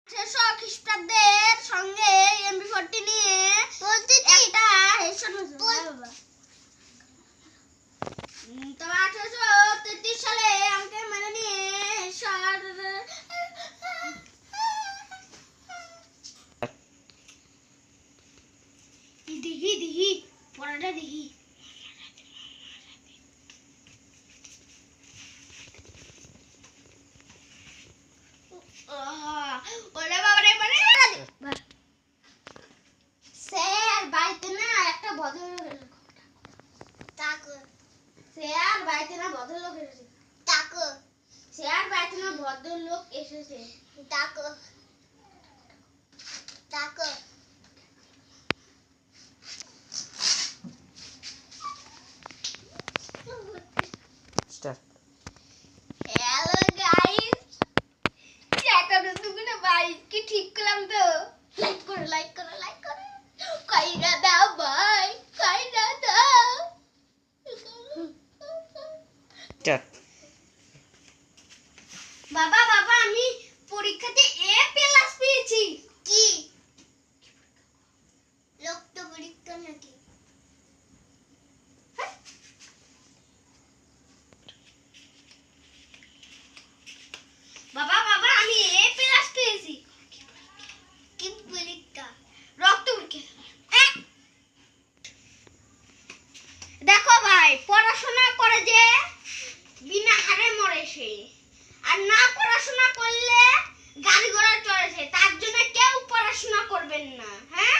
600 খ্রিস্টাব্দের সঙ্গে MP40 নিয়ে বলতে একটা হেডশট হয়েছে বাবা। তো 1833 সালে আমাকে মেনে নিয়ে হেডশট দিহি পড়াটা দিহি ওরে বাবা রে বাবা স্যার বাইতে না একটা ভদ্রলোক টাকো স্যার বাইতে না ভদ্রলোক এসেছে টাকো স্যার বাইতে না ভদ্রলোক এসেছে taco taco start. Hello guys একটা নতুন বাইক কি ঠিক করলাম তো লাইক করো কইরা দাও ভাই কইরা দাও স্টার্ট। বাবা আমি পরীক্ষাতে A+ পেয়েছি কি রক্ত পরীক্ষা নাকি বাবা আমি A+ পেয়েছি কি পরীক্ষা রক্ত পরীক্ষা দেখো ভাই পড়াশোনা করে যে বিনা হারে মরে সে আর না পড়াশোনা করলে গাড়ি ঘোড়া চড়ে সে তার জন্য কেউ পড়াশোনা করবেন না হ্যাঁ